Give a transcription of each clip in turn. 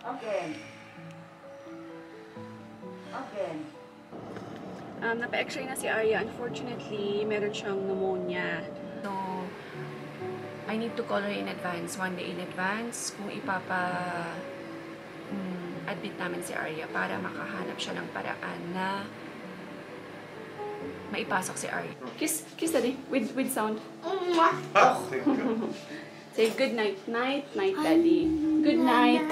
Okay. Okay. Napa-x-ray na si Arya. Unfortunately, meron siyang pneumonia. So, I need to call her in advance, 1 day in advance, kung admit namin si Arya para makahanap siya ng paraan na maipasok si Arya. Kiss daddy, with sound. Oh. Say good night, night, daddy. Good night.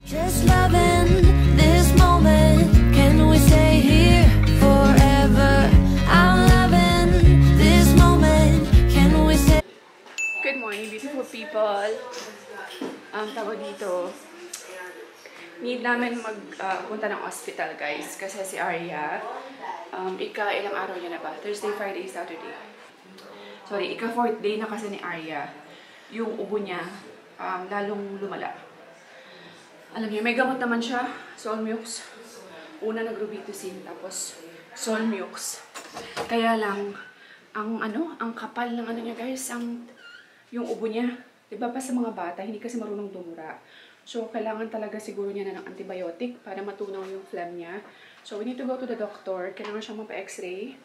Just loving this moment. Can we stay here forever? I'm loving this moment. Can we stay? Good morning, beautiful people. Tawag dito. Need namin magpunta ng hospital, guys. Kasi si Arya, ilang araw niya na ba? Thursday, Friday, Saturday. Sorry, ika-4th day na kasi ni Arya. Yung ubo niya, lalong lumala. Alam niyo, may gamot naman siya. Solmux. Una nag-Robitussin, tapos Solmux. Kaya lang, ang kapal ng ano niya, guys, yung ubo niya. Diba pa sa mga bata, hindi kasi marunong tumura. So, kailangan talaga siguro niya na ng antibiotic para matunaw yung phlegm niya. So, we need to go to the doctor. Kailangan siyang mapa-x-ray.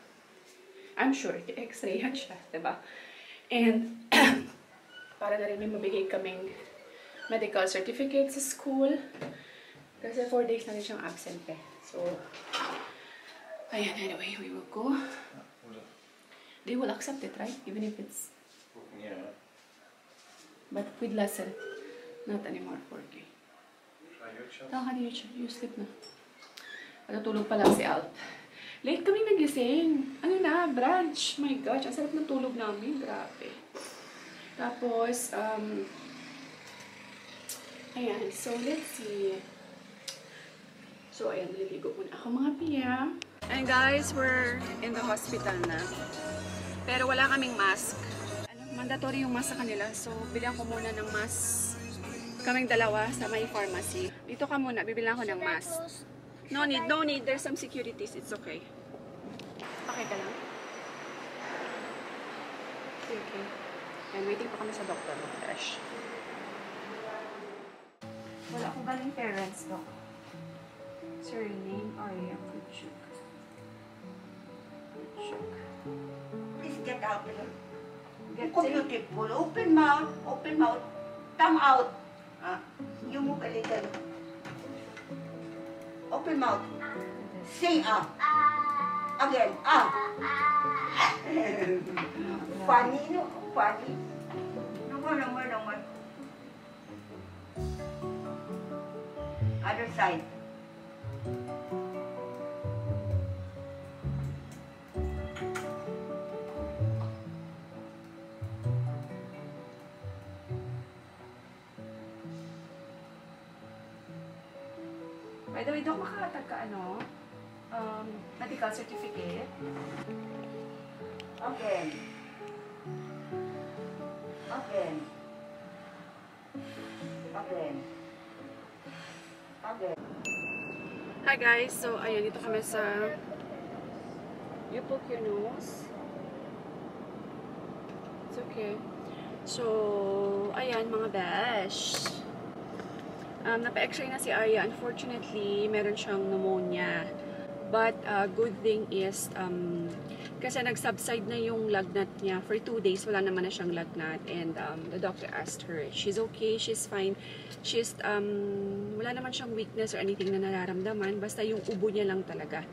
I'm sure, x-ray yan siya, diba? And, para na rin may mabigay kaming medical certificate sa school. Kasi 4 days na rin siyang absent eh. So, ayan, anyway, we will go. They will accept it, right? Even if it's... Yeah. But with lesson. Not anymore 4K. You sleep na. Natulog pa lang si Alp. Late kaming nagising. Ano na, brunch. My gosh, ang sarap ng tulog namin. Grabe. Tapos, ayan. So, let's see. So, ayan. Naliligo muna ako mga piya. And guys, we're in the hospital na. Pero wala kaming mask. Mandatory yung mask sa kanila. So, bilihan ko muna ng mask. Kaming dalawa sa may pharmacy. Dito ka muna. Bibilang ko ng mask. No need. There's some securities. It's okay. Okay ka lang? Okay. And waiting pa kami sa doctor. Fresh. Wala akong galing parents, doc. Surname, Arya Kuchuk. Please get out. Get beautiful. Open mouth. Open mouth. Tongue out. Yung mukha little. Open mouth. Say again. Funny, no? Funny. No more. Other side. By the way, Doc, makakatag ka medical certificate. Okay. Hi guys, so ayan, dito kami sa you poke your nose. It's okay. So, ayan mga bash. Napa-x-ray na si Arya. Unfortunately, meron siyang pneumonia. But, good thing is, kasi nag-subside na yung lagnat niya. For 2 days, wala naman na siyang lagnat. And, the doctor asked her, she's okay, she's fine. She's, wala naman siyang weakness or anything na nararamdaman. Basta yung ubo niya lang talaga.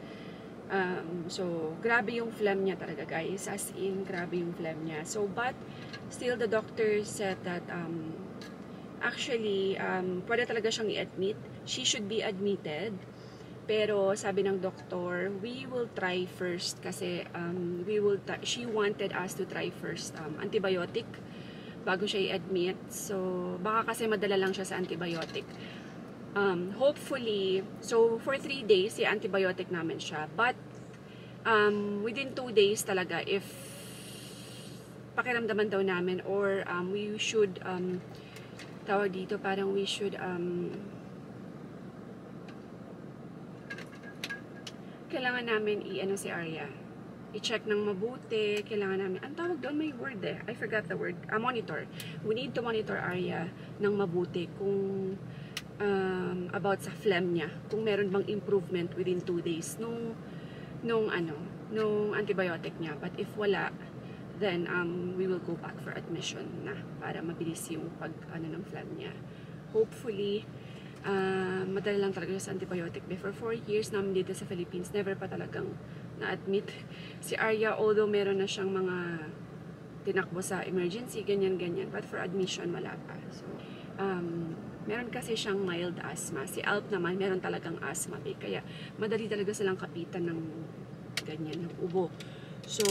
So, grabe yung phlegm niya talaga, guys. As in, grabe yung phlegm niya. So, but, still, the doctor said that, actually, pwede talaga siyang i-admit. She should be admitted. Pero sabi ng doktor, we will try first kasi she wanted us to try first antibiotic bago siya i-admit. So, baka kasi madala lang siya sa antibiotic. Hopefully, so for 3 days, i-antibiotic namin siya. But, within 2 days talaga, if pakiramdaman daw namin or we should tawag dito, parang we should kailangan namin i-ano si Arya. i-check ng mabuti. Kailangan namin, ang tawag doon, may word I forgot the word. Monitor. We need to monitor Arya ng mabuti kung about sa phlegm niya. Kung meron bang improvement within 2 days nung antibiotic niya. But if wala, then we will go back for admission na para mabilis yung ng phlegm niya. Hopefully, madali lang talaga sa antibiotic. Before 4 years namin dito sa Philippines, never pa talagang na-admit si Arya, although meron na siyang mga tinakbo sa emergency, ganyan-ganyan. But for admission, wala pa. So, meron kasi siyang mild asthma. Si Alp naman, meron talagang asthma. Kaya, madali talaga silang kapitan ng ganyan, ng ubo. So,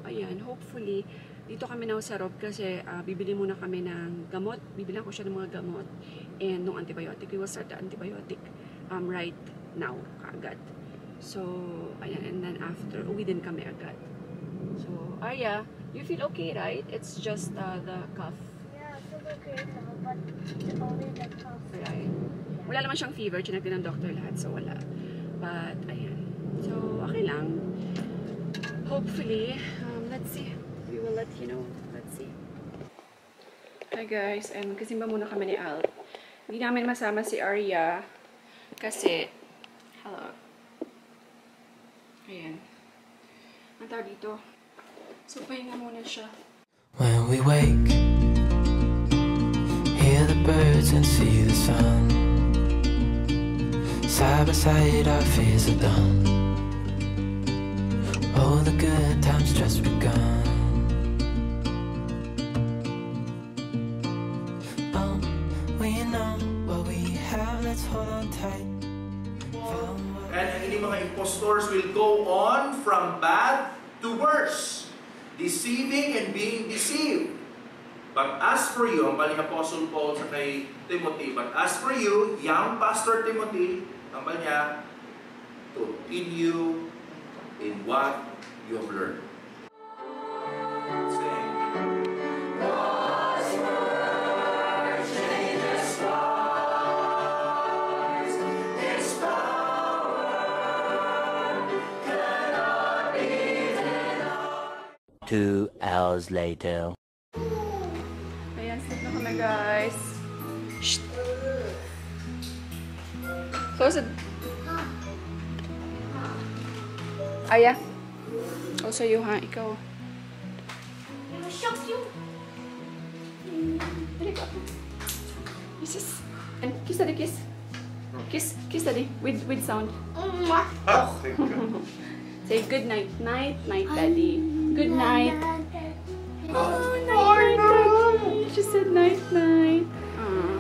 ayan, hopefully, dito kami na sa Rob kasi bibili muna kami ng gamot. Bibilang ko siya ng mga gamot and ng antibiotic. We will start the antibiotic right now, kaagad. So, ayan, and then after, uwi din kami agad. So, Arya, you feel okay, right? It's just the cough. Yeah, I feel okay now, but it's only the cough. Right. Wala naman siyang fever, chinek din ng doctor lahat, so wala. But, ayan. So, okay lang. Hopefully, let's see. We will let you know. Let's see. Hi guys, magkasimba muna kami ni Al. Hindi namin masama si Arya kasi, hello. Ayan. Ang tawag dito. So, pahinga muna siya. When we wake, hear the birds and see the sun. Side by side our fears are done. Oh, the good times just begun. We know what we have, let's hold on tight. And ang inyong mga impostors will go on from bad to worse, deceiving and being deceived. But as for you, ang bali Apostle Paul sa kay Timothy, but as for you, young Pastor Timothy, ang bali niya, continue in what you have learned. Sing. Two hours later. Ayan, sleep na kami guys. Shh! Close it. Aya. O sa'yo ha, ikaw. Shock you. Dali ka. Jesus. And kiss daddy, kiss. Kiss daddy. With sound. Say good night. Night, daddy. Good night. Oh, night, daddy. She said night.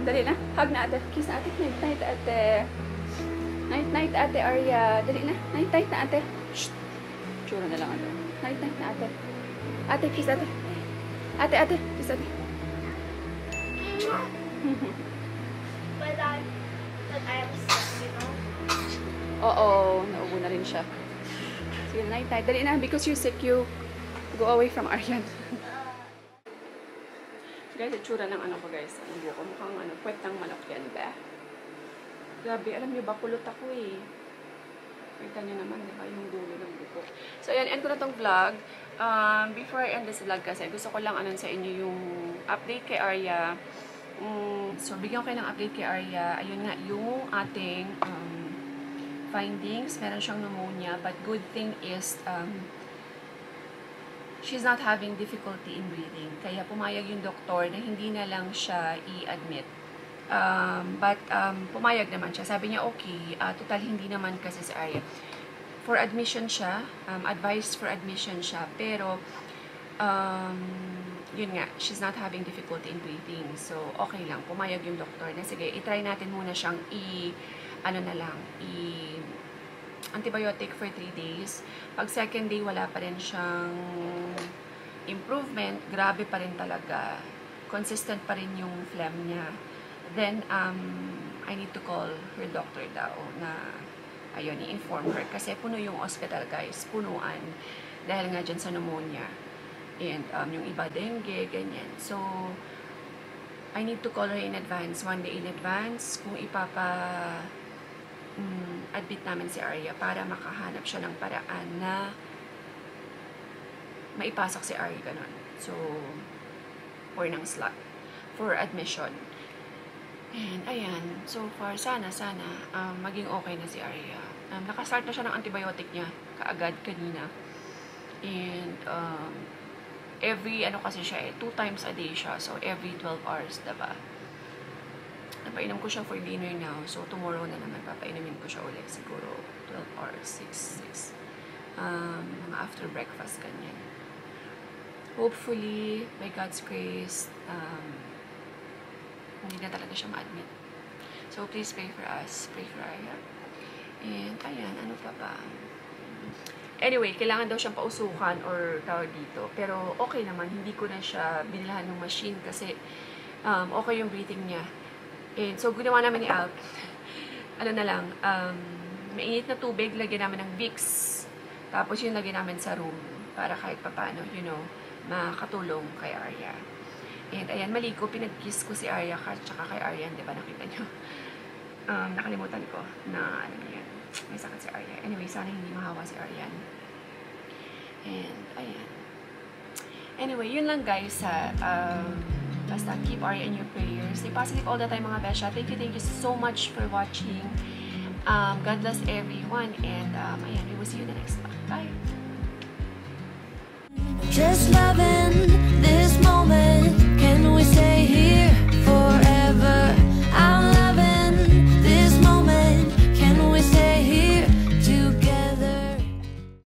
Dali na. Hug na ate. Kiss na ate. Night, ate. Night, ate Arya. Dali na. Night na ate. Shh. Tsura na lang ate. Night na ate. Ate, kiss ate. Ate, kiss ate. But I am sick, you know. Oo, naubo na rin siya. Sige, night. Dali na. Because you're sick, you go away from Aryan. Guys, itsura ng ano ko guys. Ang buko. Mukhang puwet ng manok yan ba? Grabe, alam niyo ba, kulot ako eh. Kita niyo naman, di ba, yung dulo ng buko. So, ayan, end ko na tong vlog. Before I end this vlog kasi, gusto ko lang sa inyo yung update kay Arya. So, bigyan ko kayo ng update kay Arya. Ayun nga, yung ating findings. Meron siyang pneumonia, but good thing is, she's not having difficulty in breathing. Kaya pumayag yung doktor na hindi na lang siya i-admit. But pumayag naman siya. Sabi niya, okay, total hindi naman kasi si Arya. For admission siya, advised for admission siya, pero yun nga, she's not having difficulty in breathing. So, okay lang. Pumayag yung doktor na, sige, itry natin muna siyang antibiotic for 3 days. Pag second day, wala pa rin siyang improvement. Grabe pa rin talaga. Consistent pa rin yung phlegm niya. Then, I need to call her doctor daw na, ayun, i-inform her. Kasi puno yung hospital, guys. Punuan. Dahil nga dyan sa pneumonia. And yung iba, dengue, ganyan. So, I need to call her in advance, 1 day in advance, kung admit namin si Arya para makahanap siya ng paraan na maipasok si Ari ganun. So, or ng slot for admission. And, ayan, so far, sana, maging okay na si Arya. Nakastart na siya ng antibiotic niya kaagad kanina. And, every, kasi siya 2 times a day siya. So, every 12 hours, diba? Napainom ko siya for dinner now. So, tomorrow na naman, papainumin ko siya ulit. Siguro, 12 hours, 6. Mga after breakfast, ganyan. Hopefully, by God's grace, hindi na talaga siya ma-admit. So, please pray for us. Pray for Arya. And, ayan, ano pa ba? Anyway, kailangan daw siyang pausukan or tawag dito. Pero, okay naman. Hindi ko na siya binilhan ng machine kasi okay yung breathing niya. And, so, ginawa namin ni Alp. Ano na lang, mainit na tubig, lagyan namin ng Vicks. Tapos, yung lagyan namin sa room para kahit papano, makatulong kay Arya. And, ayan, maligo, pinag-kiss ko si Arya tsaka kay Aryan, diba, nakita nyo? Nakalimutan ko na, yan, may sakit si Arya. Anyway, sana hindi mahawa si Aryan. And, ayan. Anyway, yun lang guys, basta keep Arya in your prayers. Stay positive all the time, mga besha. Thank you so much for watching. God bless everyone, and, ayan, we will see you in the next one. Bye! Just loving this moment.